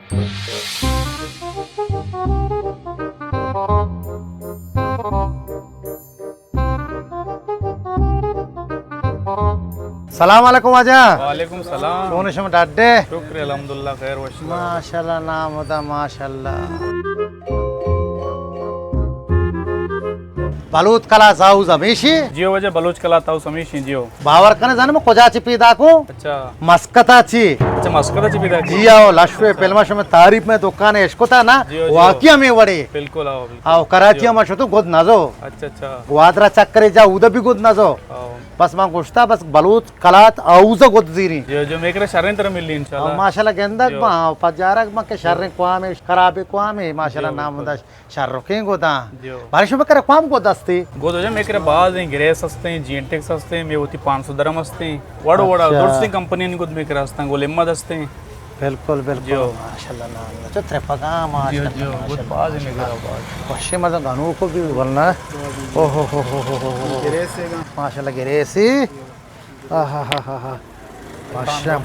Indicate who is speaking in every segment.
Speaker 1: सलाम अलैकुम आजा।
Speaker 2: वालेकुम सलाम।
Speaker 1: कौन शम डाडे?
Speaker 2: शुक्र अल्हम्दुलिल्लाह खैर वश।
Speaker 1: माशाल्लाह नाम होता माशाल्लाह। बलूत कला जाऊ जमीशी
Speaker 2: जियो वजह बलोच कला ताऊ समीशी जियो
Speaker 1: बावर कने जाने में कोजाची पीदाको
Speaker 2: अच्छा
Speaker 1: मस्कताची
Speaker 2: अच्छा मस्कत अच्छी पिता की
Speaker 1: जियाओ लश्वे पेलमाश में तारीफ में दुकान एशकोता ना
Speaker 2: जियो, जियो।
Speaker 1: वाकिया में वड़े
Speaker 2: बिल्कुल आओ बिल्कुल
Speaker 1: आओ कराची में शतो गोद नाजो
Speaker 2: अच्छा अच्छा
Speaker 1: वादरा चक्करे जा उदा भी गोद नाजो
Speaker 2: आओ
Speaker 1: बस मां गुश्ता बस बलूत कलात आउजा गोद जीरी
Speaker 2: जो जो मेकरे शरण तरह मिली इंशाल्लाह
Speaker 1: माशाल्लाह गेंदा मा पजारक मा के शर्रे क्वामे खराबे क्वामे माशाल्लाह नाम दा शर्रके गोदा
Speaker 2: जियो
Speaker 1: बारिश में करे क्वाम गोदस्ती
Speaker 2: गोद वजह मेकरे बाज हैं ग्रेस हस्ते हैं जीएनटेक्स हस्ते हैं मेवती 500 दरम हस्ते हैं वड़ा वड़ा
Speaker 1: अच्छा।
Speaker 2: दूसरी कंपनी ने गोद मेकरे हस्ते हैं गोलेम्मा हस्ते हैं
Speaker 1: बिल्कुल बिल्कुल
Speaker 2: जियो।
Speaker 1: माशाल्लाह नाम दा त्रेपगा
Speaker 2: जियो
Speaker 1: माशाल्लाह
Speaker 2: जियो गोद बाज है मेकरा बाज
Speaker 1: पश्चिम मजा गानू को भी बोलना ओ हो माशाल्लाह गिरेसी आहा माशाल्लाह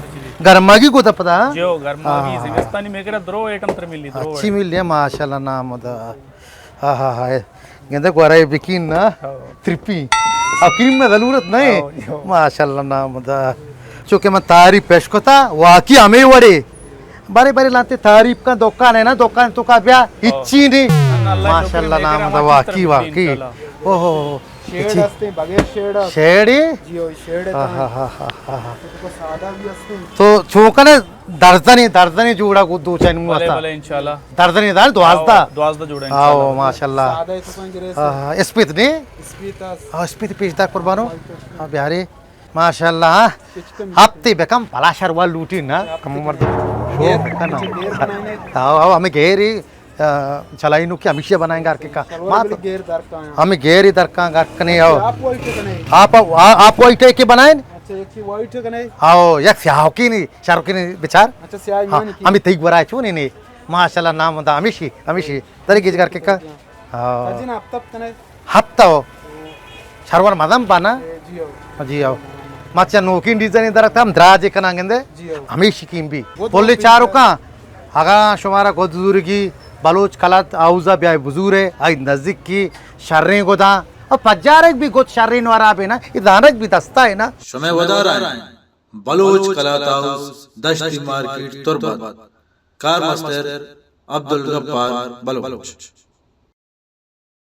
Speaker 1: गर्मा की को पता
Speaker 2: जियो गर्मा की सिंगस्तानी मेकरा द्रो आइटम तरह मिली द्रो
Speaker 1: अच्छी मिल है माशाल्लाह नाम दा आहा गेंदे को रहे बिकिन ना त्रिपी अब क्रीम में जरूरत नहीं माशाल्लाह नाम दा चूंकि मैं तारीफ पेश को था वाकई हमें वड़े बारे बारे लाते तारीफ का दुकान है ना दुकान तो का ब्याह इच्छी नहीं माशाल्लाह नाम दा वाकई वाकई ओहो
Speaker 3: शेड असते बगैर शेड
Speaker 1: शेडी
Speaker 3: जियो शेड सादा भी असते
Speaker 1: तो चोकने दर्जनी जुड़ा को दो चैन
Speaker 2: भले
Speaker 1: मुआता
Speaker 2: भले इंशाल्लाह
Speaker 1: दर्जनी दार द्वाजदा
Speaker 2: द्वाजदा जुड़ा
Speaker 1: आओ माशाल्लाह
Speaker 3: सादा तो कौन गिरे
Speaker 1: स्पित ने
Speaker 3: स्पीता
Speaker 1: स्पित पेशदा कुर्बानो बिहारी माशाल्लाह हफ्ते बेकम पलाशर वाल लूटी ना कम उम्र शो करना आओ हमें घेरी चलाई नु की हमेशा बनाएंगे आर के का
Speaker 3: गेर दर का
Speaker 1: हमें घेर इधर का कने आओ
Speaker 3: आप वाइट कने
Speaker 1: आप वही टे के बनाए
Speaker 3: अच्छा एक की वाइट कने
Speaker 1: आओ एक स्याह की नहीं शाहरुख की नहीं बेचार
Speaker 3: अच्छा स्याह
Speaker 1: हाँ
Speaker 3: मान की
Speaker 1: हमें ठीक बराए छू नहीं माशाल्लाह नाम होता हमेशी तरीके करके का हाँ
Speaker 3: अजिन आप तब कने
Speaker 1: हफ्ता हो शरवर मदम पाना
Speaker 3: जियो
Speaker 1: जी आओ माचा नोकिन डिजाइन इधर हम द्राजे का नांगेंदे
Speaker 3: जियो
Speaker 1: हमेशी कीम भी बोले चारों का आगा शुमारा को बुजुर्गी बलोच कलत आउजा ब्याह बुजुरे आई नजदीक की शर्रे गोदा और पजारक भी गोद शर्रे नवारा बे ना इदानक भी दस्ता है ना
Speaker 4: शमे वदारा Baloch Kalat house Dashti market Turbat car master Abdul Gaffar Bloch.